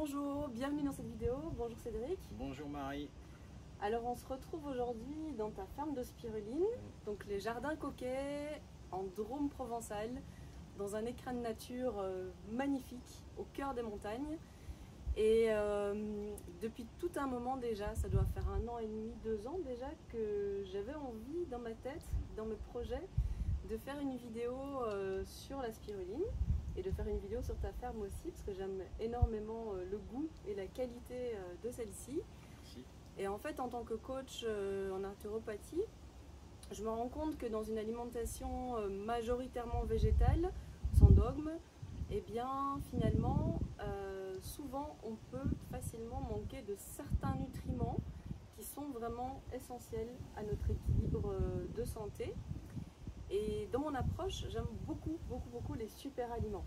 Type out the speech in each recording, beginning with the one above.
Bonjour, bienvenue dans cette vidéo. Bonjour Cédric. Bonjour Marie. Alors on se retrouve aujourd'hui dans ta ferme de spiruline, donc les jardins coquets en Drôme provençal, dans un écrin de nature magnifique au cœur des montagnes. Et depuis tout un moment déjà, ça doit faire 1 an et demi, 2 ans déjà, que j'avais envie dans ma tête, dans mes projets, de faire une vidéo sur la spiruline et de faire une vidéo sur ta ferme aussi, parce que j'aime énormément le goût et la qualité de celle-ci. Et en fait, en tant que coach en naturopathie, je me rends compte que dans une alimentation majoritairement végétale, sans dogme, eh bien finalement, souvent on peut facilement manquer de certains nutriments qui sont vraiment essentiels à notre équilibre de santé. Et dans mon approche, j'aime beaucoup les super aliments.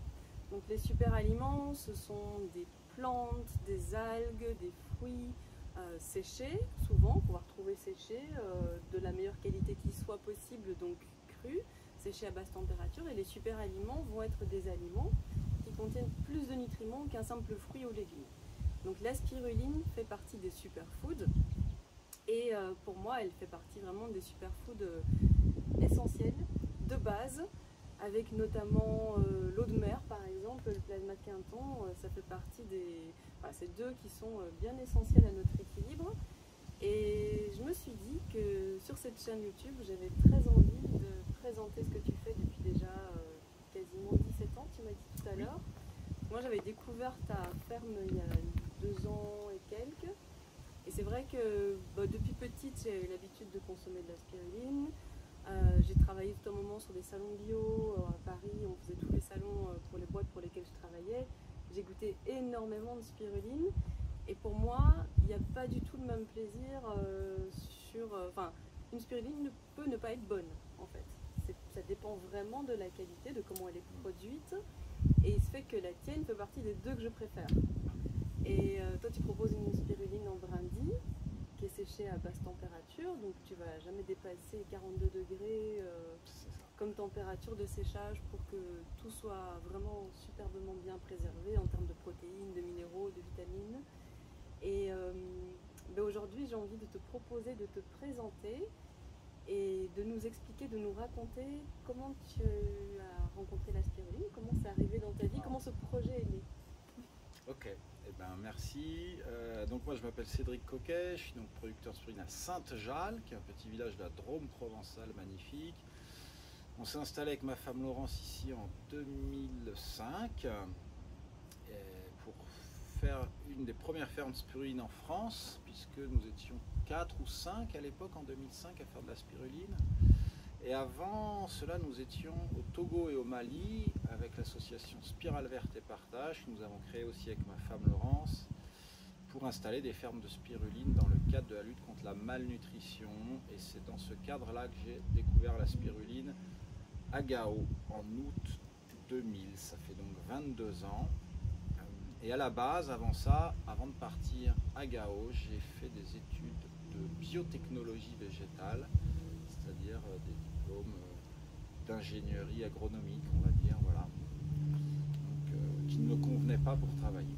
Donc les super aliments, ce sont des plantes, des algues, des fruits séchés, souvent, qu'on va retrouver séchés, de la meilleure qualité qui soit possible, donc crus, séchés à basse température. Et les super aliments vont être des aliments qui contiennent plus de nutriments qu'un simple fruit ou légume. Donc la spiruline fait partie des superfoods. Et pour moi, elle fait partie vraiment des superfoods essentiels, de base, avec notamment l'eau de mer par exemple, le plasma de Quinton, ça fait partie des... Enfin, c'est deux qui sont bien essentiels à notre équilibre. Et je me suis dit que sur cette chaîne YouTube, j'avais très envie de présenter ce que tu fais depuis déjà quasiment 17 ans, tu m'as dit tout à l'heure. Moi j'avais découvert ta ferme il y a 2 ans et quelques. Et c'est vrai que depuis petite, j'ai eu l'habitude de consommer de la spiruline. J'ai travaillé tout un moment sur des salons bio à Paris, on faisait tous les salons pour les boîtes pour lesquelles je travaillais. J'ai goûté énormément de spiruline et pour moi, il n'y a pas du tout le même plaisir enfin, une spiruline ne peut ne pas être bonne en fait. Ça dépend vraiment de la qualité, de comment elle est produite, et il se fait que la tienne fait partie des deux que je préfère. Et toi tu proposes une spiruline en brindille qui est séchée à basse température, donc tu vas jamais dépasser 42 degrés comme température de séchage pour que tout soit vraiment superbement bien préservé en termes de protéines, de minéraux, de vitamines. Et aujourd'hui j'ai envie de te proposer de te présenter et de nous expliquer, de nous raconter comment tu as rencontré la spiruline, comment c'est arrivé dans ta vie, comment ce projet est né. Ok, eh ben, merci. Donc moi je m'appelle Cédric Coquet, je suis donc producteur de spiruline à Sainte-Jalle, qui est un petit village de la Drôme provençale magnifique. On s'est installé avec ma femme Laurence ici en 2005 pour faire une des premières fermes de spiruline en France, puisque nous étions 4 ou 5 à l'époque en 2005 à faire de la spiruline. Et avant cela, nous étions au Togo et au Mali avec l'association Spirale Verte et Partage, que nous avons créé aussi avec ma femme Laurence, pour installer des fermes de spiruline dans le cadre de la lutte contre la malnutrition. Et c'est dans ce cadre-là que j'ai découvert la spiruline à Gao en août 2000. Ça fait donc 22 ans. Et à la base, avant ça, avant de partir à Gao, j'ai fait des études de biotechnologie végétale, c'est-à-dire des diplômes d'ingénierie agronomique, on va dire, voilà, donc, qui ne me convenaient pas pour travailler.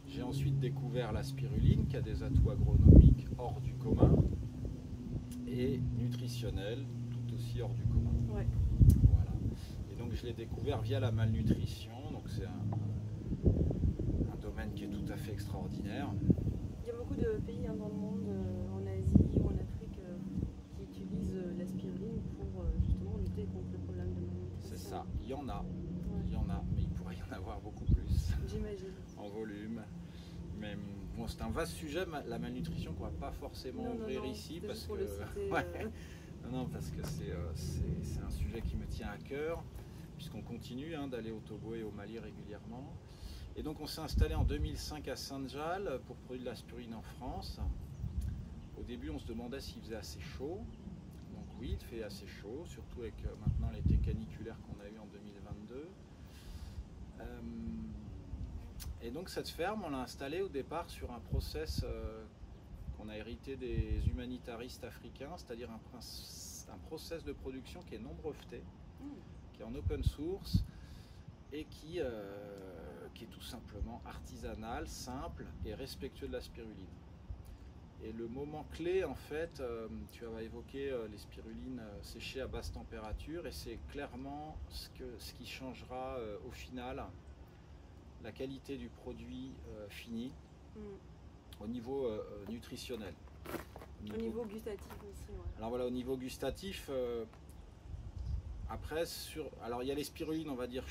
J'ai ensuite découvert la spiruline, qui a des atouts agronomiques hors du commun et nutritionnels tout aussi hors du commun. Ouais. Voilà. Et donc je l'ai découvert via la malnutrition, donc c'est un domaine qui est tout à fait extraordinaire. Il y a beaucoup de pays dans le monde, en Asie ou en Afrique, qui utilisent la spiruline pour justement lutter contre le problème de malnutrition. C'est ça, il y en a, Ouais. il y en a, mais il pourrait y en avoir beaucoup plus. J'imagine. En volume. Mais bon, c'est un vaste sujet, la malnutrition, qu'on ne va pas forcément ouvrir ici, parce que, non, parce que c'est un sujet qui me tient à cœur, puisqu'on continue d'aller au Togo et au Mali régulièrement. Et donc on s'est installé en 2005 à Sainte-Jalle pour produire de la spiruline en France. Au début on se demandait s'il faisait assez chaud. Donc oui, il fait assez chaud, surtout avec maintenant l'été caniculaire qu'on a eu en 2022. Et donc cette ferme, on l'a installée au départ sur un process qu'on a hérité des humanitaristes africains, c'est-à-dire un process de production qui est non breveté, qui est en open source, et qui est tout simplement artisanal, simple et respectueux de la spiruline. Et le moment clé, en fait, tu vas évoquer les spirulines séchées à basse température, et c'est clairement ce qui changera au final la qualité du produit fini au niveau nutritionnel. Au niveau gustatif aussi, ouais. Alors voilà, au niveau gustatif, après, alors il y a les spirulines, on va dire,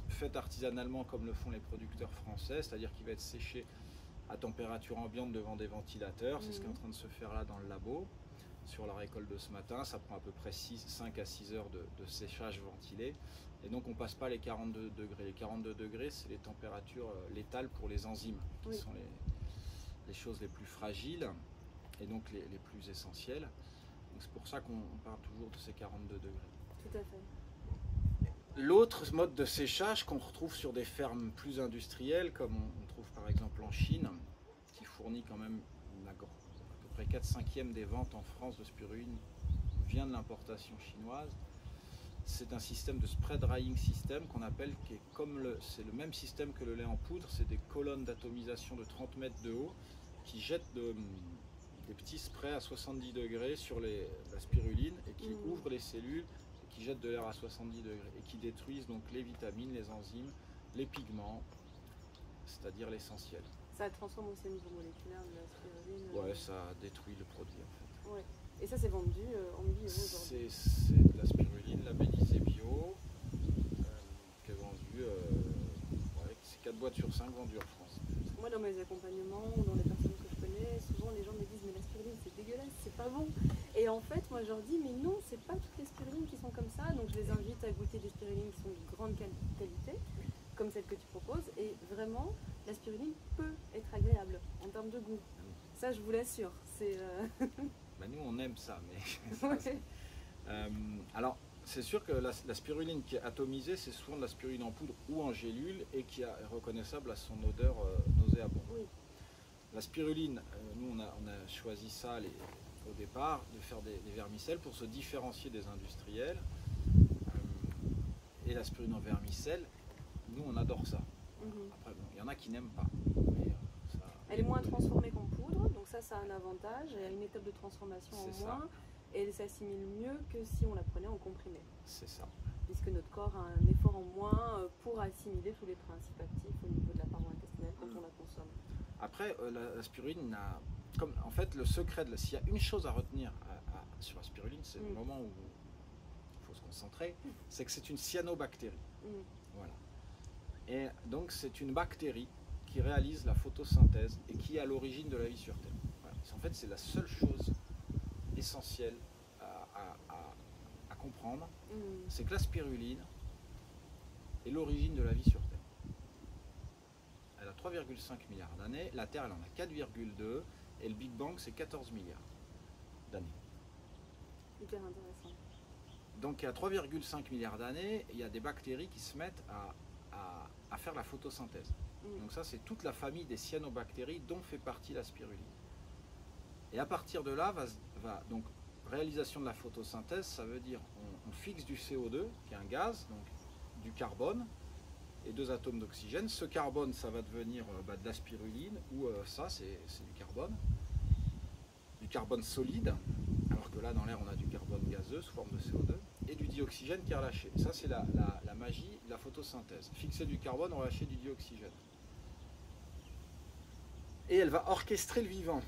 faites artisanalement comme le font les producteurs français, c'est-à-dire qu'il va être séché à température ambiante devant des ventilateurs. C'est ce qui est en train de se faire là dans le labo, sur la récolte de ce matin. Ça prend à peu près 5 à 6 heures de séchage ventilé. Et donc on ne passe pas les 42 degrés. Les 42 degrés, c'est les températures létales pour les enzymes, qui sont les choses les plus fragiles et donc les plus essentielles. C'est pour ça qu'on parle toujours de ces 42 degrés. Tout à fait. L'autre mode de séchage qu'on retrouve sur des fermes plus industrielles, comme on trouve par exemple en Chine, qui fournit quand même à peu près 4/5 des ventes en France de spiruline vient de l'importation chinoise. C'est un système de spread drying system qu'on appelle, c'est le même système que le lait en poudre. C'est des colonnes d'atomisation de 30 mètres de haut qui jettent des petits sprays à 70 degrés sur la spiruline et qui ouvrent les cellules, qui jettent de l'air à 70 degrés et qui détruisent donc les vitamines, les enzymes, les pigments, c'est-à-dire l'essentiel. Ça transforme aussi au niveau moléculaire de la spiruline. Ouais, ça détruit le produit en fait. Ouais. Et ça c'est vendu en bio aujourd'hui. C'est de la spiruline labellisée bio, qui est vendue, c'est 4 boîtes sur 5 vendues en France. Moi dans mes accompagnements ou dans les personnes que je connais, souvent les gens me disent mais la spiruline c'est dégueulasse, c'est pas bon. Et en fait moi je leur dis mais non, c'est pas toutes les spirulines qui sont comme ça, donc je les invite à goûter des spirulines qui sont de grande qualité, comme celle que tu proposes, et vraiment la spiruline peut être agréable en termes de goût. Ça je vous l'assure. Ben nous on aime ça, mais alors c'est sûr que la spiruline qui est atomisée, c'est souvent de la spiruline en poudre ou en gélule et qui est reconnaissable à son odeur nauséabonde. Oui. La spiruline, nous on a choisi ça au départ, de faire des vermicelles pour se différencier des industriels. Et la spiruline en vermicelle, nous on adore ça. Après bon, il y en a qui n'aiment pas. Mais, elle est moins transformée qu'en poudre, donc ça a un avantage. Elle a une étape de transformation en moins. Et elle s'assimile mieux que si on la prenait en comprimé. C'est ça. Puisque notre corps a un effort en moins pour assimiler tous les principes actifs au niveau de la paroi intestinale quand on la consomme. Après, la spiruline en fait, le secret s'il y a une chose à retenir sur la spiruline, c'est le moment où il faut se concentrer, c'est que c'est une cyanobactérie. Voilà. Et donc c'est une bactérie qui réalise la photosynthèse et qui est à l'origine de la vie sur Terre. Voilà. En fait, c'est la seule chose essentiel à comprendre, c'est que la spiruline est l'origine de la vie sur Terre. Elle a 3,5 milliards d'années, la Terre elle en a 4,2 et le Big Bang c'est 14 milliards d'années. Hyper intéressant. Donc à 3,5 milliards d'années, il y a des bactéries qui se mettent à faire la photosynthèse. Donc ça c'est toute la famille des cyanobactéries dont fait partie la spiruline. Et à partir de là, donc réalisation de la photosynthèse, ça veut dire on fixe du CO2, qui est un gaz, donc du carbone, et 2 atomes d'oxygène. Ce carbone, ça va devenir de la spiruline, ou ça, c'est du carbone solide, alors que là, dans l'air, on a du carbone gazeux sous forme de CO2, et du dioxygène qui est relâché. Ça, c'est la magie de la photosynthèse. Fixer du carbone, relâcher du dioxygène. Et elle va orchestrer le vivant.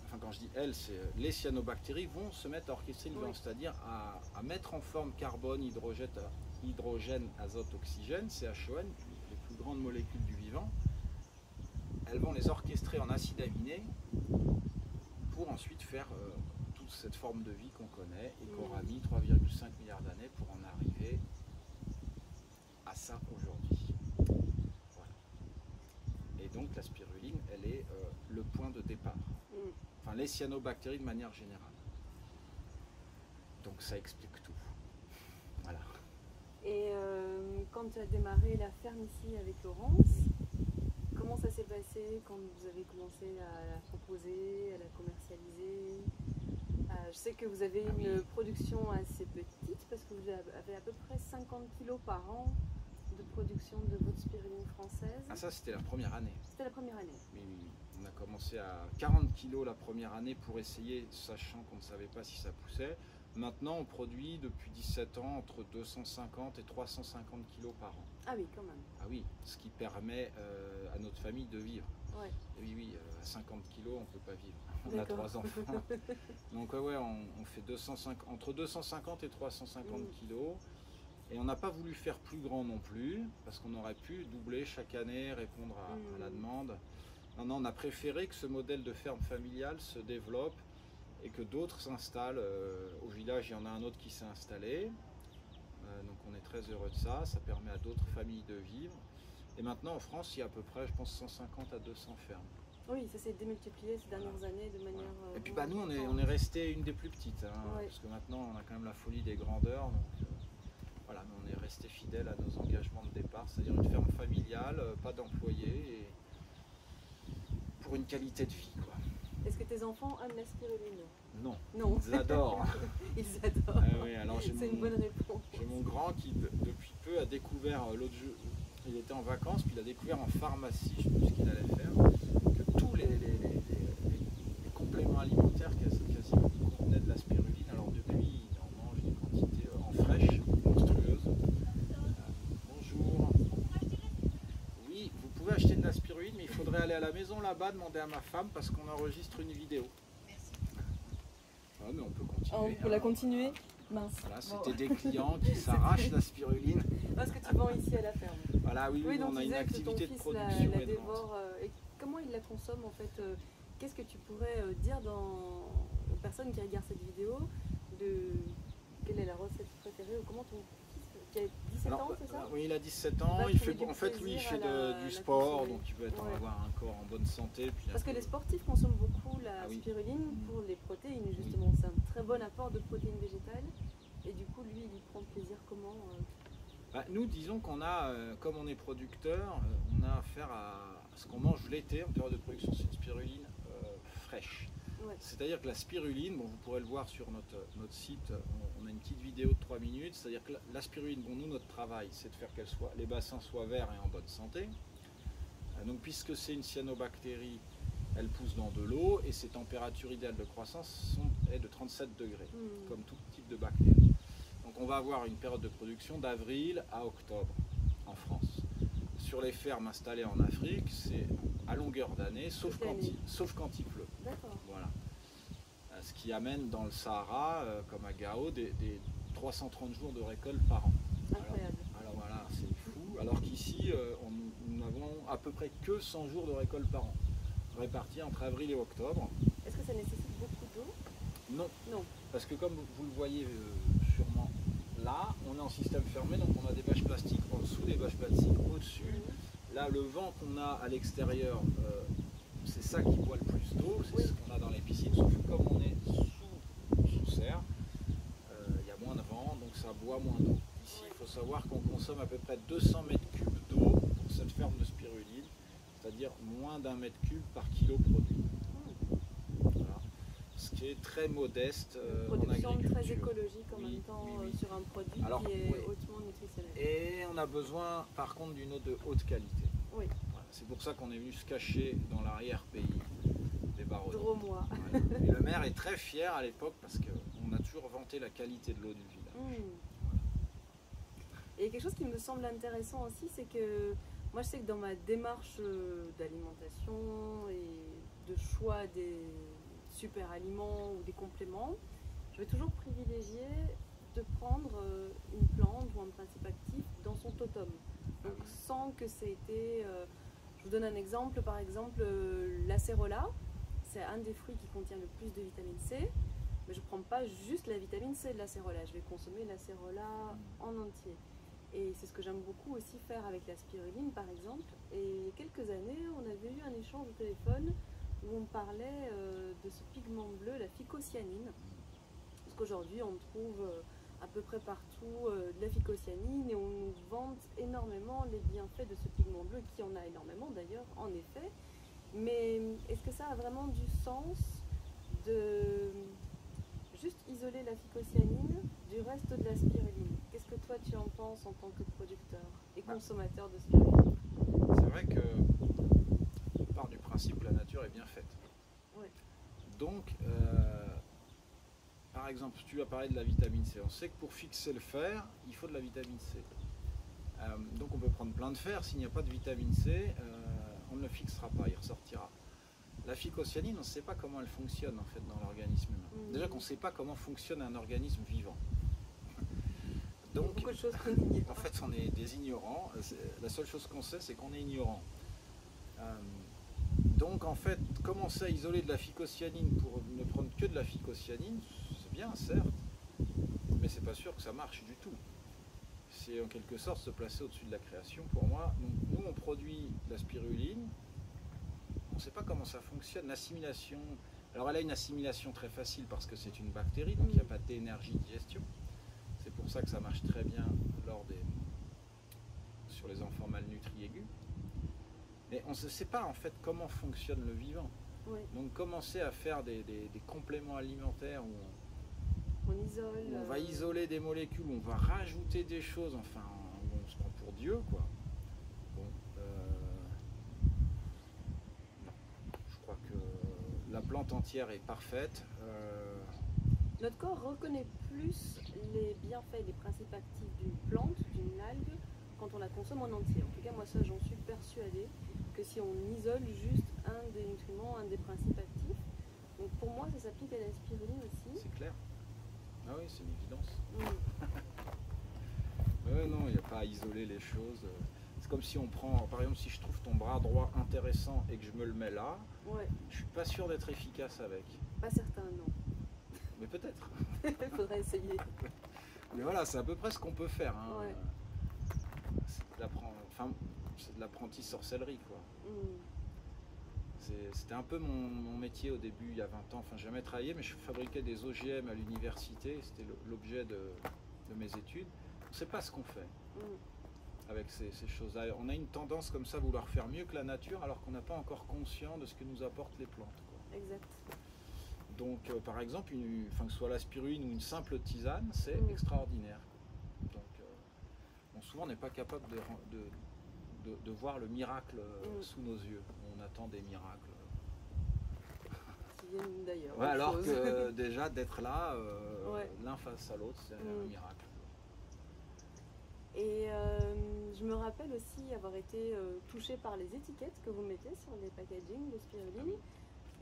Enfin, quand je dis elle, c'est les cyanobactéries vont se mettre à orchestrer le vivant, c'est-à-dire à mettre en forme carbone, hydrogène, azote, oxygène, CHON, les plus grandes molécules du vivant. Elles vont les orchestrer en acides aminés pour ensuite faire toute cette forme de vie qu'on connaît et qu'aura mis 3,5 milliards d'années pour en arriver à ça aujourd'hui. Voilà. Et donc la spiruline, elle est le point de départ. Enfin, les cyanobactéries de manière générale. Donc ça explique tout. Voilà. Et quand tu as démarré la ferme ici avec Laurence, comment ça s'est passé quand vous avez commencé à la proposer, à la commercialiser? Je sais que vous avez une production assez petite parce que vous avez à peu près 50 kilos par an de production de votre spiruline française? Ah ça c'était la première année. C'était la première année. Oui, oui, oui. On a commencé à 40 kg la première année pour essayer, sachant qu'on ne savait pas si ça poussait. Maintenant on produit depuis 17 ans entre 250 et 350 kg par an. Ah oui, quand même. Ah oui, ce qui permet à notre famille de vivre. Ouais. Oui, oui, à 50 kg on ne peut pas vivre. On a 3 enfants. Donc ouais, on fait entre 250 et 350 kg. Et on n'a pas voulu faire plus grand non plus, parce qu'on aurait pu doubler chaque année, répondre à la demande. Non, on a préféré que ce modèle de ferme familiale se développe et que d'autres s'installent. Au village, il y en a un autre qui s'est installé. Donc on est très heureux de ça. Ça permet à d'autres familles de vivre. Et maintenant en France, il y a à peu près, je pense, 150 à 200 fermes. Oui, ça s'est démultiplié ces dernières années de manière... Et puis nous, on est resté une des plus petites. Hein, parce que maintenant, on a quand même la folie des grandeurs. Donc, voilà, mais on est resté fidèle à nos engagements de départ. C'est-à-dire une ferme familiale, pas d'employés. Et pour une qualité de vie, quoi. Est-ce que tes enfants aiment la spiruline? Non, non. Ils adorent. Ils adorent. Oui, alors c'est une bonne réponse. J'ai mon grand qui, depuis peu, a découvert l'autre jour, il était en vacances, puis il a découvert en pharmacie, je ne sais plus ce qu'il allait faire, que tous les compléments alimentaires quasiment contenaient de la spiruline. Alors depuis, il en mange des quantités en fraîche, monstrueuses. Bonjour. Oui, vous pouvez acheter de la spiruline, mais il faudrait aller à la maison là-bas, demander à ma femme, parce qu'on enregistre une vidéo. Merci. Ah, mais on peut continuer. On peut la continuer. Mince. Voilà, c'était des clients qui s'arrachent la spiruline. Parce que tu vends ici à la ferme. Voilà, oui, donc on a tu une disais activité que ton de fils production la et de vente. dévore. Et comment il la consomme en fait? Qu'est-ce que tu pourrais dire aux personnes qui regardent cette vidéo de quelle est la recette préférée ou comment ton fils qui a 17 ans, c'est ça? Oui, il a 17 ans. Va Il trouver fait, du en fait, lui, il plaisir fait à du la sport, consommer. donc il veut Ouais. avoir un corps en bonne santé. Puis Parce que les sportifs consomment beaucoup la Ah oui. spiruline pour les protéines, justement. C'est un très bon apport de protéines végétales. Et du coup, lui, il y prend plaisir comment Nous, disons qu'on a, comme on est producteur, on a affaire à ce qu'on mange l'été en période de production, c'est une spiruline fraîche. Ouais. C'est-à-dire que la spiruline, bon, vous pourrez le voir sur notre site, on a une petite vidéo de 3 minutes, c'est-à-dire que la spiruline, bon, nous, notre travail, c'est de faire que les bassins soient verts et en bonne santé. Donc, puisque c'est une cyanobactérie, elle pousse dans de l'eau et ses températures idéales de croissance est de 37 degrés, comme tout type de bactéries. Donc on va avoir une période de production d'avril à octobre en France. Sur les fermes installées en Afrique, c'est à longueur d'année, sauf quand il pleut. D'accord. Voilà. Ce qui amène dans le Sahara, comme à Gao, des 330 jours de récolte par an. Incroyable. Alors voilà, c'est fou. Alors qu'ici, nous n'avons à peu près que 100 jours de récolte par an, répartis entre avril et octobre. Est-ce que ça nécessite beaucoup d'eau? Non. Non. Parce que comme vous le voyez sûrement là, on est en système fermé, donc on a des bâches plastiques en dessous, des bâches plastiques au-dessus. Là, le vent qu'on a à l'extérieur, c'est ça qui boit le plus d'eau, c'est ce qu'on a dans les piscines, sauf que comme on est sous serre, il y a moins de vent, donc ça boit moins d'eau. Ici, il faut savoir qu'on consomme à peu près 200 mètres cubes d'eau pour cette ferme de spiruline, c'est-à-dire moins d'1 mètre cube par kilo produit. Voilà. Ce qui est très modeste en Production agriculture. très écologique en même temps sur un produit qui est hautement nutritionnel. Et on a besoin par contre d'une eau de haute qualité. Oui. Voilà. C'est pour ça qu'on est venu se cacher dans l'arrière-pays des barreaux. Dromois. Voilà. Et le maire est très fier à l'époque parce qu'on a toujours vanté la qualité de l'eau du village. Voilà. Et quelque chose qui me semble intéressant aussi, c'est que moi je sais que dans ma démarche d'alimentation et de choix des super aliments ou des compléments, je vais toujours privilégier de prendre une plante ou un principe actif dans son totum. Donc sans que c'est été... je vous donne un exemple, par exemple l'acérola, c'est un des fruits qui contient le plus de vitamine C, mais je ne prends pas juste la vitamine C de l'acérola, je vais consommer l'acérola en entier. Et c'est ce que j'aime beaucoup aussi faire avec la spiruline par exemple. Et il y a quelques années, on avait eu un échange au téléphone où on parlait de ce pigment bleu, la phycocyanine. Parce qu'aujourd'hui, on trouve à peu près partout de la phycocyanine et on nous vante énormément les bienfaits de ce pigment bleu, qui en a énormément d'ailleurs, en effet. Mais est-ce que ça a vraiment du sens de juste isoler la phycocyanine du reste de la spiruline? Qu'est-ce que toi tu en penses en tant que producteur? Et consommateurs de spiruline. C'est vrai que on part du principe que la nature est bien faite. Ouais. Donc, par exemple, tu as parlé de la vitamine C. On sait que pour fixer le fer, il faut de la vitamine C. Donc on peut prendre plein de fer. S'il n'y a pas de vitamine C, on ne le fixera pas, il ressortira. La phycocyanine, on ne sait pas comment elle fonctionne en fait dans l'organisme humain. Déjà qu'on ne sait pas comment fonctionne un organisme vivant. Donc, beaucoup de choses qu'on ignore. En fait, on est des ignorants. La seule chose qu'on sait, c'est qu'on est ignorant. Donc, en fait, commencer à isoler de la phycocyanine pour ne prendre que de la phycocyanine, c'est bien, certes, mais c'est pas sûr que ça marche du tout. C'est en quelque sorte se placer au-dessus de la création pour moi. Donc, nous, on produit de la spiruline. On ne sait pas comment ça fonctionne. L'assimilation, alors elle a une assimilation très facile parce que c'est une bactérie, donc il n'y a pas d'énergie de digestion. C'est pour ça que ça marche très bien sur les enfants malnutris aigus. Mais on ne sait pas en fait comment fonctionne le vivant. Oui. Donc commencer à faire des compléments alimentaires où on va isoler des molécules, où on va rajouter des choses, enfin on se prend pour Dieu quoi. Bon, non. Je crois que la plante entière est parfaite. Notre corps reconnaît plus les bienfaits, les principes actifs d'une plante, d'une algue, quand on la consomme en entier. En tout cas, moi ça j'en suis persuadée, que si on isole juste un des nutriments, un des principes actifs. Donc pour moi ça s'applique à la spiruline aussi. C'est clair. Ah oui, c'est une évidence. Non, il n'y a pas à isoler les choses. C'est comme si on prend, par exemple, si je trouve ton bras droit intéressant et que je me le mets là, je suis pas sûr d'être efficace avec. Pas certain, non. Mais peut-être. Il faudrait essayer. Mais voilà, c'est à peu près ce qu'on peut faire. Hein. Ouais. C'est de l'apprenti sorcellerie, quoi. C'était un peu mon métier au début, il y a 20 ans. Enfin, j'ai jamais travaillé, mais je fabriquais des OGM à l'université. C'était l'objet de mes études. On ne sait pas ce qu'on fait avec ces choses-là. On a une tendance comme ça à vouloir faire mieux que la nature, alors qu'on n'a pas encore conscience de ce que nous apportent les plantes, quoi. Exact. Donc, par exemple, que ce soit la spiruline ou une simple tisane, c'est extraordinaire. Donc, souvent, on n'est pas capable de voir le miracle sous nos yeux. On attend des miracles. Qui viennent d'ailleurs. Ouais, alors que déjà, d'être là, l'un face à l'autre, c'est un miracle. Et je me rappelle aussi avoir été touchée par les étiquettes que vous mettez sur les packaging de spiruline.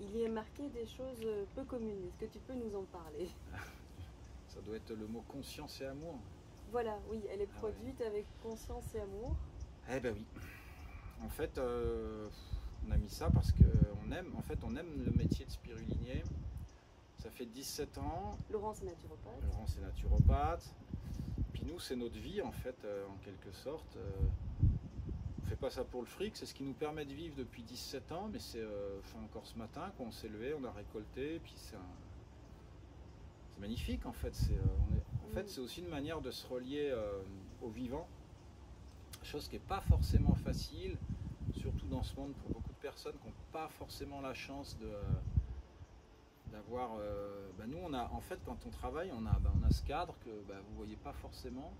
Il y est marqué des choses peu communes. Est-ce que tu peux nous en parler? Ça doit être le mot conscience et amour. Voilà, oui, elle est produite avec conscience et amour. Eh ben oui. En fait, on a mis ça parce qu'on aime le métier de spirulinier. Ça fait 17 ans. Laurence est naturopathe. Laurence est naturopathe. Puis nous, c'est notre vie en fait, en quelque sorte. On ne fait pas ça pour le fric, c'est ce qui nous permet de vivre depuis 17 ans, mais c'est encore ce matin qu'on s'est levé, on a récolté, et puis c'est magnifique en fait. C'est aussi une manière de se relier au vivant, chose qui n'est pas forcément facile, surtout dans ce monde pour beaucoup de personnes qui n'ont pas forcément la chance d'avoir. Nous, en fait, quand on travaille, on a ce cadre que vous ne voyez pas forcément.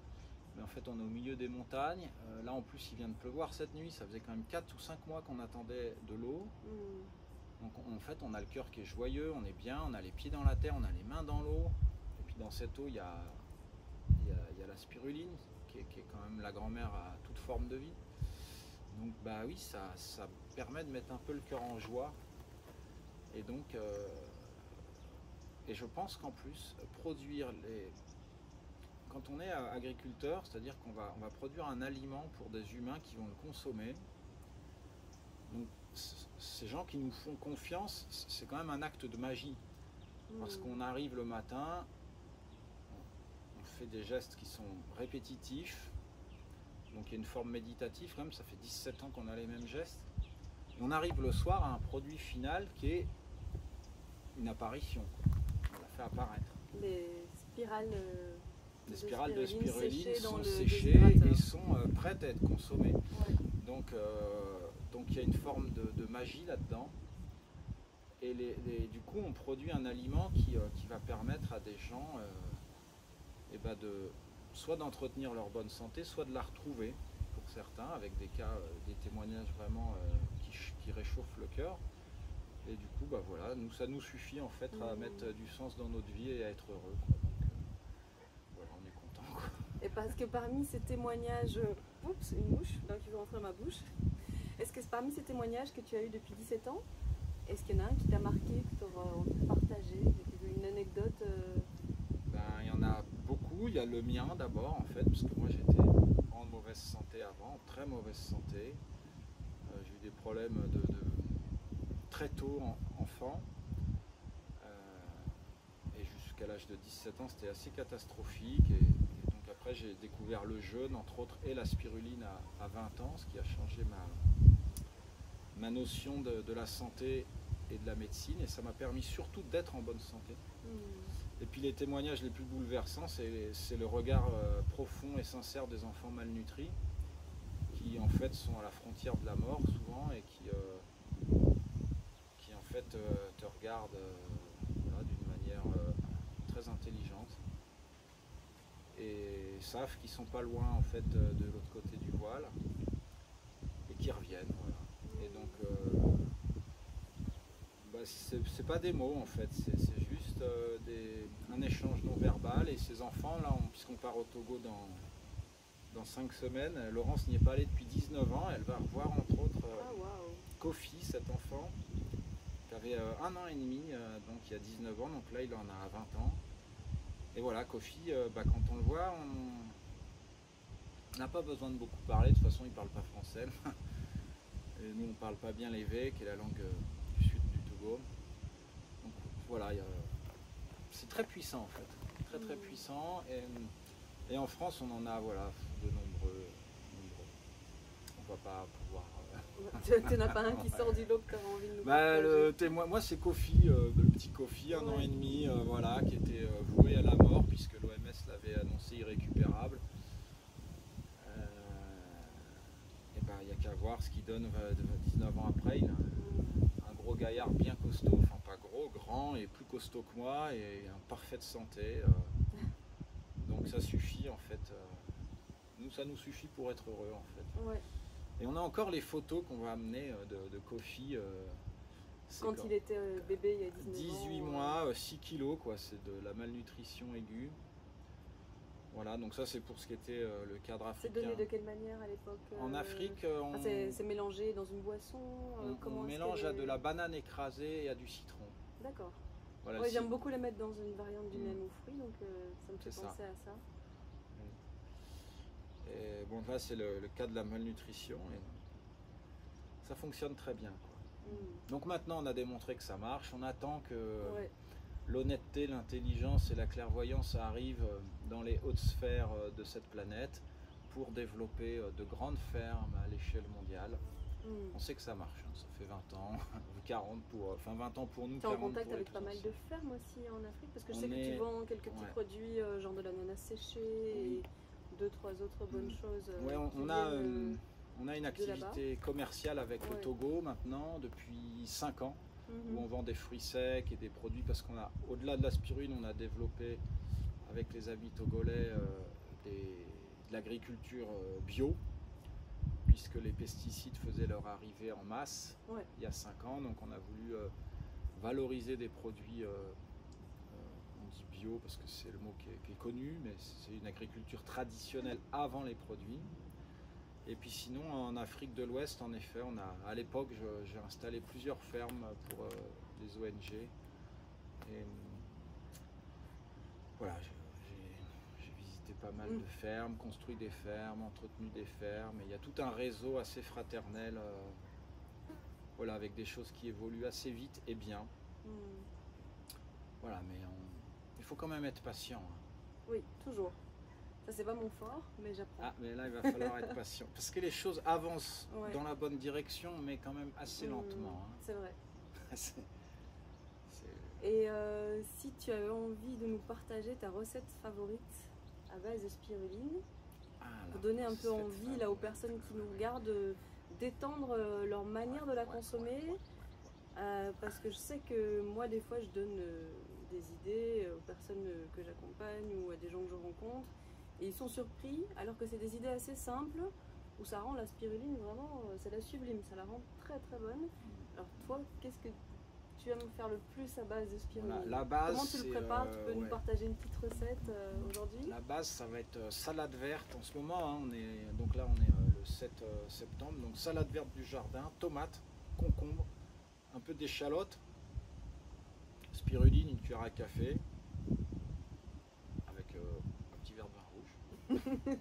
Mais en fait, on est au milieu des montagnes. Là, en plus, il vient de pleuvoir cette nuit. Ça faisait quand même 4 ou 5 mois qu'on attendait de l'eau. Donc, en fait, on a le cœur qui est joyeux, on est bien, on a les pieds dans la terre, on a les mains dans l'eau. Et puis, dans cette eau, il y a la spiruline, qui est quand même la grand-mère à toute forme de vie. Donc, oui, ça permet de mettre un peu le cœur en joie. Et donc, et je pense qu'en plus, produire quand on est agriculteur, c'est-à-dire qu'on va produire un aliment pour des humains qui vont le consommer. Donc ces gens qui nous font confiance, c'est quand même un acte de magie. Parce qu'on arrive le matin, on fait des gestes qui sont répétitifs, donc il y a une forme méditative quand même, ça fait 17 ans qu'on a les mêmes gestes. Et on arrive le soir à un produit final qui est une apparition. On l'a fait apparaître. Les spirales... Les spirales de spiruline sont séchées et sont prêtes à être consommées. Donc il y a une forme de magie là-dedans. Et du coup, on produit un aliment qui va permettre à des gens soit d'entretenir leur bonne santé, soit de la retrouver certains, avec des cas, des témoignages vraiment qui réchauffent le cœur. Et du coup, bah voilà, ça nous suffit en fait à mettre du sens dans notre vie et à être heureux, quoi. Donc voilà, on est content, quoi. Et parce que parmi ces témoignages, oups, une mouche donc qui veut rentrer dans ma bouche. Est-ce que parmi ces témoignages que tu as eu depuis 17 ans, est-ce qu'il y en a un qui t'a marqué, que tu auras envie de partager, une anecdote Ben, il y en a beaucoup. Il y a le mien d'abord en fait, parce que moi j'étais en mauvaise santé avant, très mauvaise santé. J'ai eu des problèmes de très tôt enfant. Et jusqu'à l'âge de 17 ans, c'était assez catastrophique. Et donc après, j'ai découvert le jeûne, entre autres, et la spiruline à 20 ans, ce qui a changé ma notion de la santé et de la médecine. Et ça m'a permis surtout d'être en bonne santé. Et puis les témoignages les plus bouleversants, c'est le regard profond et sincère des enfants malnutris, qui en fait sont à la frontière de la mort souvent, et qui en fait te regardent voilà, d'une manière très intelligente, et savent qu'ils sont pas loin en fait de l'autre côté du voile, et qui reviennent. Voilà. Et donc bah, c'est pas des mots en fait, c'est juste un échange non verbal. Et ces enfants là, puisqu'on part au Togo dans 5 semaines, Laurence n'y est pas allée depuis 19 ans, elle va revoir entre autres Kofi, cet enfant qui avait 1 an et demi, donc il y a 19 ans, donc là il en a 20 ans. Et voilà, Kofi, bah, quand on le voit, on n'a pas besoin de beaucoup parler, de toute façon il ne parle pas français. Et nous on ne parle pas bien l'évé, qui est la langue du sud du Togo. Donc voilà, c'est très puissant en fait, très très puissant. Et en France on en a voilà, de nombreux. On ne va pas pouvoir... Tu n'as pas un qui sort du lot que tu as envie de nous partager? Moi c'est Kofi, le petit Kofi, 1 an et demi, voilà, qui était voué à la mort puisque l'OMS l'avait annoncé irrécupérable. Et ben il n'y a qu'à voir ce qu'il donne 19 ans après. Il a un gros gaillard bien costaud, enfin pas gros, grand et plus costaud que moi, et en parfaite santé. Donc ça suffit en fait. Ça nous suffit pour être heureux en fait. Ouais. Et on a encore les photos qu'on va amener de Kofi. Quand il était bébé, il y a 18 mois, 6 kilos, quoi, c'est de la malnutrition aiguë. Voilà, donc ça c'est pour ce qui était le cadre africain. C'est donné de quelle manière à l'époque? En Afrique, c'est mélangé dans une boisson? On mélange à de la banane écrasée et à du citron. D'accord. Voilà, ouais, j'aime beaucoup les mettre dans une variante du même aux fruits, donc ça me fait penser à ça. Et bon, là c'est le cas de la malnutrition, et ça fonctionne très bien, quoi. Donc maintenant on a démontré que ça marche, on attend que l'honnêteté, l'intelligence et la clairvoyance arrivent dans les hautes sphères de cette planète pour développer de grandes fermes à l'échelle mondiale. On sait que ça marche, hein. Ça fait 20 ans, 40 enfin 20 ans pour nous. Tu es en contact avec pas mal de fermes aussi en Afrique, parce que je sais que tu vends quelques petits produits, genre de l'ananas séché et 2-3 autres bonnes choses. Ouais, on a une activité commerciale avec le Togo maintenant depuis 5 ans, où on vend des fruits secs et des produits, parce qu'on a, au-delà de la spiruline, on a développé avec les amis togolais de l'agriculture bio, puisque les pesticides faisaient leur arrivée en masse il y a 5 ans. Donc on a voulu valoriser des produits, on dit bio parce que c'est le mot qui est connu, mais c'est une agriculture traditionnelle avant les produits. Et puis sinon en Afrique de l'Ouest, en effet, à l'époque j'ai installé plusieurs fermes pour des ONG. Et voilà, j'ai visité pas mal de fermes, construit des fermes, entretenu des fermes, et il y a tout un réseau assez fraternel, voilà, avec des choses qui évoluent assez vite et bien. Voilà, mais il faut quand même être patient, hein. Oui, toujours. Ça c'est pas mon fort, mais j'apprends. Ah, mais là il va falloir être patient, parce que les choses avancent dans la bonne direction, mais quand même assez lentement, hein. C'est vrai. Et si tu avais envie de nous partager ta recette favorite à base de spiruline, pour donner un peu envie là aux personnes qui nous regardent d'étendre leur manière de la consommer, parce que je sais que moi des fois je donne des idées aux personnes que j'accompagne ou à des gens que je rencontre, et ils sont surpris alors que c'est des idées assez simples, où ça rend la spiruline vraiment, c'est la sublime, ça la rend très très bonne. Alors toi, qu'est-ce que tu aimes faire le plus à base de spiruline? Voilà, la base, comment tu le prépares? Tu peux nous ouais. partager une petite recette aujourd'hui? La base, ça va être salade verte en ce moment, hein, donc là on est le 7 septembre, donc salade verte du jardin, tomates, concombre, un peu d'échalote, spiruline, une cuillère à café, avec un petit verre de vin rouge.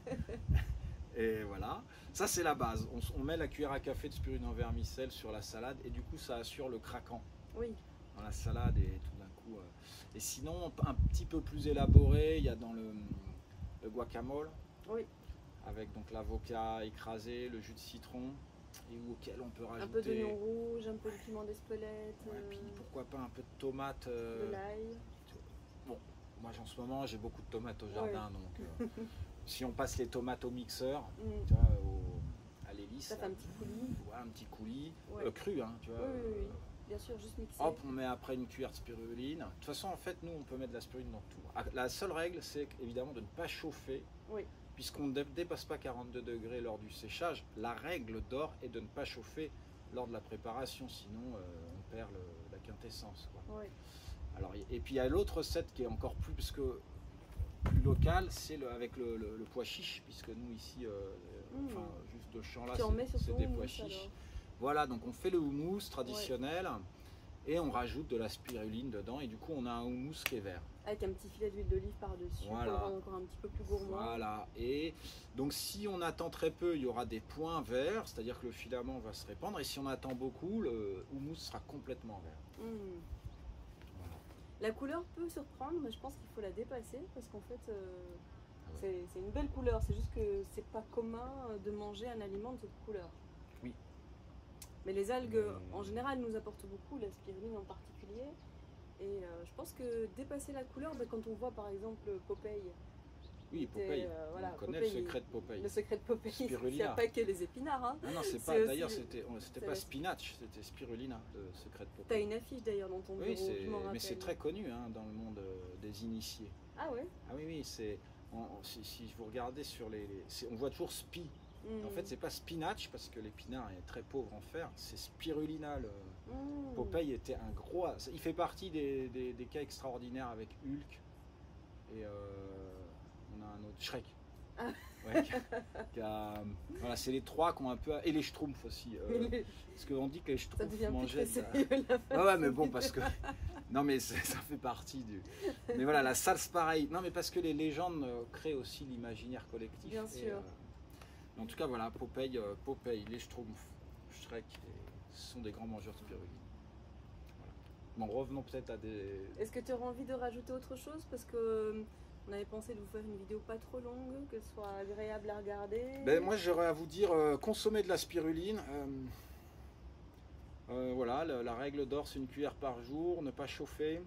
Et voilà, ça c'est la base. On met la cuillère à café de spiruline en vermicelle sur la salade et du coup ça assure le craquant Oui. dans la salade et tout d'un coup. Et sinon, un petit peu plus élaboré, il y a dans le guacamole, Oui. avec donc l'avocat écrasé, le jus de citron, et auquel on peut rajouter un peu d'oignon rouge, un peu de piment d'Espelette. Ouais, puis pourquoi pas un peu de tomate. De l'ail. Bon, moi en ce moment j'ai beaucoup de tomates au jardin, donc si on passe les tomates au mixeur, tu vois, à l'hélice, ça fait un petit coulis. Ouais, un petit coulis, Ouais. Cru, hein, tu vois. Oui. Bien sûr, juste mixé. Hop, on met après une cuillère de spiruline. De toute façon, en fait, nous, on peut mettre de la spiruline dans tout. La seule règle, c'est évidemment de ne pas chauffer, puisqu'on ne dépasse pas 42 degrés lors du séchage. La règle d'or est de ne pas chauffer lors de la préparation, sinon on perd la quintessence, quoi. Oui. Alors, et puis il y a l'autre recette qui est encore plus locale, c'est avec le pois chiche, puisque nous ici, enfin juste de champ là, c'est des pois chiches. Alors. Voilà, donc on fait le houmous traditionnel et on rajoute de la spiruline dedans et du coup on a un houmous qui est vert. Avec un petit filet d'huile d'olive par-dessus pour le rendre encore un petit peu plus gourmand. Voilà, et donc si on attend très peu, il y aura des points verts, c'est-à-dire que le filament va se répandre, et si on attend beaucoup, le houmous sera complètement vert. Voilà. La couleur peut surprendre, mais je pense qu'il faut la dépasser parce qu'en fait c'est une belle couleur, c'est juste que c'est pas commun de manger un aliment de cette couleur. Oui. Mais les algues en général nous apportent beaucoup, la spiruline en particulier. Et je pense que dépasser la couleur, quand on voit par exemple Popeye. Oui, Popeye, voilà, on connaît Popeye, le secret de Popeye. Le secret de Popeye, c'est pas que les épinards. Hein. Non, c'est pas. D'ailleurs, c'était pas spinach, c'était spirulina, le secret de Popeye. T'as une affiche d'ailleurs dans ton bureau. Oui, mais c'est très connu hein, dans le monde des initiés. Ah ouais. Ah oui, c'est. Si vous regardez sur on voit toujours spi. En fait, c'est pas spinach parce que l'épinard est très pauvre en fer, c'est spirulina. Popeye était un gros. Il fait partie des cas extraordinaires avec Hulk et on a un autre Shrek. Voilà, c'est les trois qui ont un peu. Et les Schtroumpfs aussi. Parce qu'on dit que les Schtroumpfs mangeaient. Ouais, mais bon, parce que. Non, mais ça fait partie du. Mais voilà, la salse pareil. Non, mais parce que les légendes créent aussi l'imaginaire collectif. Bien sûr. En tout cas, voilà, Popeye, les Schtroumpfs, Shrek, ce sont des grands mangeurs de spiruline. Voilà. Bon, revenons peut-être à des... Est-ce que tu auras envie de rajouter autre chose? Parce que on avait pensé de vous faire une vidéo pas trop longue, que ce soit agréable à regarder. Moi, j'aurais à vous dire, consommer de la spiruline. Voilà, la règle d'or, c'est une cuillère par jour, ne pas chauffer.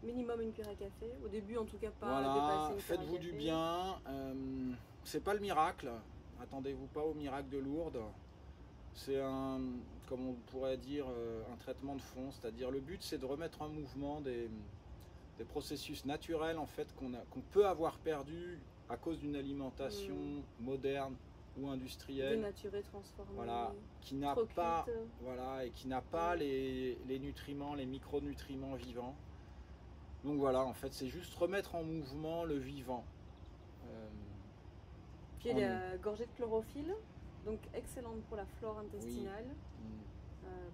Minimum une cuillère à café. Au début, en tout cas, pas voilà, dépasser une cuillère à faites-vous café. du bien. C'est pas le miracle. Attendez-vous pas au miracle de Lourdes. C'est comme on pourrait dire, un traitement de fond. C'est-à-dire le but, c'est de remettre en mouvement des processus naturels en fait qu'on peut avoir perdu à cause d'une alimentation moderne ou industrielle. Dénaturée, transformée. Voilà, qui n'a pas, voilà, et qui n'a pas les nutriments, les micronutriments vivants. Donc voilà, en fait, c'est juste remettre en mouvement le vivant. Puis il y a la gorgée de chlorophylle, donc excellente pour la flore intestinale,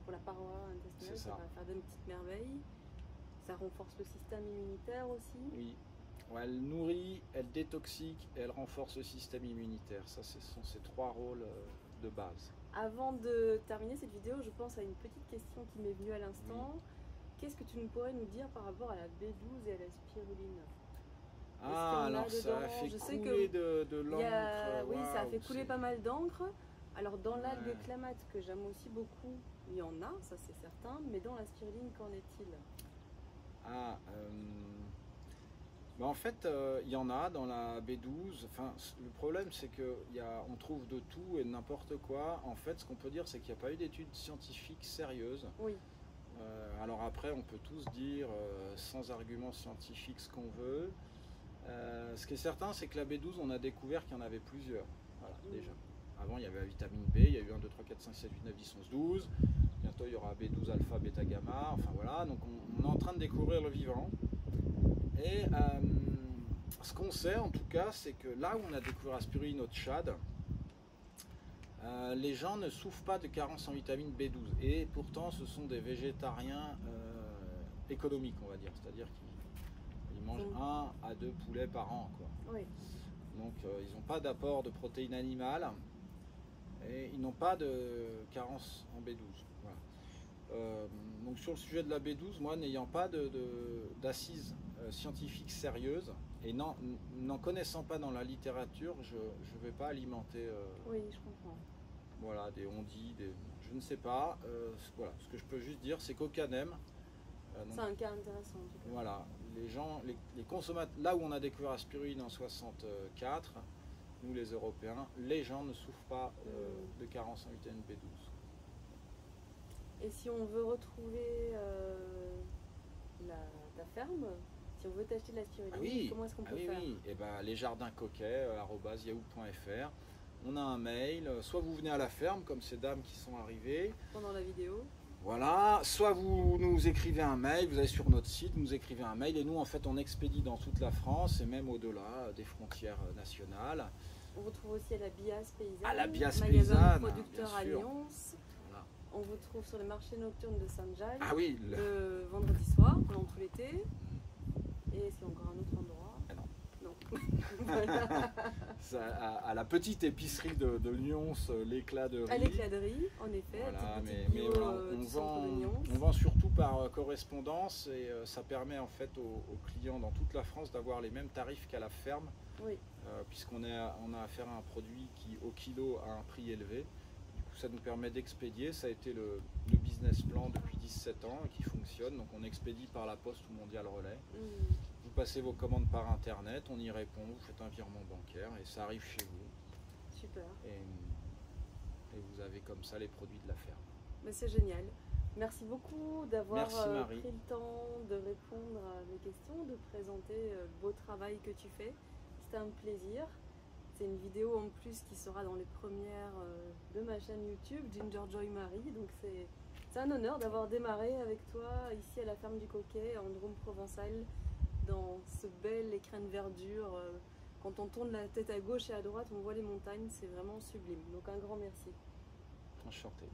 pour la paroi intestinale, ça va faire de petites merveilles. Ça renforce le système immunitaire aussi. Oui, ouais, elle nourrit, elle détoxique et elle renforce le système immunitaire. Ça, ce sont ces trois rôles de base. Avant de terminer cette vidéo, je pense à une petite question qui m'est venue à l'instant. Qu'est-ce que tu pourrais nous dire par rapport à la B12 et à la spiruline? Alors ça a fait couler de l'encre. Oui, ça a fait couler pas mal d'encre. Alors dans l'algue clamate, que j'aime aussi beaucoup, il y en a, ça c'est certain, mais dans la spiruline, qu'en est-il? En fait, il y en a dans la B12. Enfin, le problème, c'est qu'on trouve de tout et de n'importe quoi. En fait, ce qu'on peut dire, c'est qu'il n'y a pas eu d'études scientifiques sérieuses. Oui. Alors après, on peut tous dire, sans argument scientifique, ce qu'on veut. Ce qui est certain, c'est que la B12, on a découvert qu'il y en avait plusieurs. Voilà, déjà. Avant, il y avait la vitamine B, il y a eu 1, 2, 3, 4, 5, 7, 8, 9, 10, 11, 12. Bientôt, il y aura B12, alpha, bêta, gamma. Enfin voilà, donc on est en train de découvrir le vivant. Et ce qu'on sait en tout cas, c'est que là où on a découvert la spiruline au Tchad, les gens ne souffrent pas de carence en vitamine B12. Et pourtant, ce sont des végétariens économiques, on va dire. C'est-à-dire qu'ils mangent 1 à 2 poulets par an, quoi. Oui. Donc ils n'ont pas d'apport de protéines animales et ils n'ont pas de carence en B12. Voilà. Donc sur le sujet de la B12, moi n'ayant pas d'assises scientifiques sérieuses et n'en connaissant pas dans la littérature, je ne vais pas alimenter oui, je comprends. Voilà, des on-dit, je ne sais pas. Voilà. Ce que je peux juste dire, c'est qu'Ocanem, c'est un cas intéressant en tout cas. Voilà, les gens, les consommateurs, là où on a découvert la spiruline en 64, nous les Européens, les gens ne souffrent pas de carence en vitamine B12. Et si on veut retrouver ta ferme, si on veut t'acheter de la spiruline, comment est-ce qu'on peut faire? Oui, et ben, les jardins coquets, @yahoo.fr. On a un mail, soit vous venez à la ferme, comme ces dames qui sont arrivées. Pendant la vidéo. Voilà, soit vous nous écrivez un mail, vous allez sur notre site, vous nous écrivez un mail et nous en fait on expédie dans toute la France et même au-delà des frontières nationales. On vous trouve aussi à la Bias Paysanne, à la Bias magasin Paysanne, producteur à Lyon. Voilà. On vous trouve sur le marché nocturne de Saint-Jacques, oui, le vendredi soir pendant tout l'été. Et est-ce qu'il y a encore un autre endroit? Non. Voilà. À la petite épicerie de Nyons, l'éclat de riz. À l'éclat de riz, en effet. Voilà, mais bio, voilà, on vend surtout par correspondance et ça permet en fait aux clients dans toute la France d'avoir les mêmes tarifs qu'à la ferme. Oui. Puisqu'on a affaire à un produit qui au kilo a un prix élevé. Du coup ça nous permet d'expédier. Ça a été le business plan depuis 17 ans et qui fonctionne. Donc on expédie par la poste ou mondial relais. Vous passez vos commandes par internet, on y répond, vous faites un virement bancaire et ça arrive chez vous. Super. Et vous avez comme ça les produits de la ferme. Mais c'est génial. Merci beaucoup d'avoir Marie. pris le temps de répondre à mes questions, de présenter le beau travail que tu fais. C'était un plaisir. C'est une vidéo en plus qui sera dans les premières de ma chaîne YouTube, Ginger Joy Marie. Donc c'est un honneur d'avoir démarré avec toi ici à la ferme du Coquet, en Drôme provençal, dans ce bel écrin de verdure. Quand on tourne la tête à gauche et à droite, on voit les montagnes, c'est vraiment sublime. Donc un grand merci. Enchanté.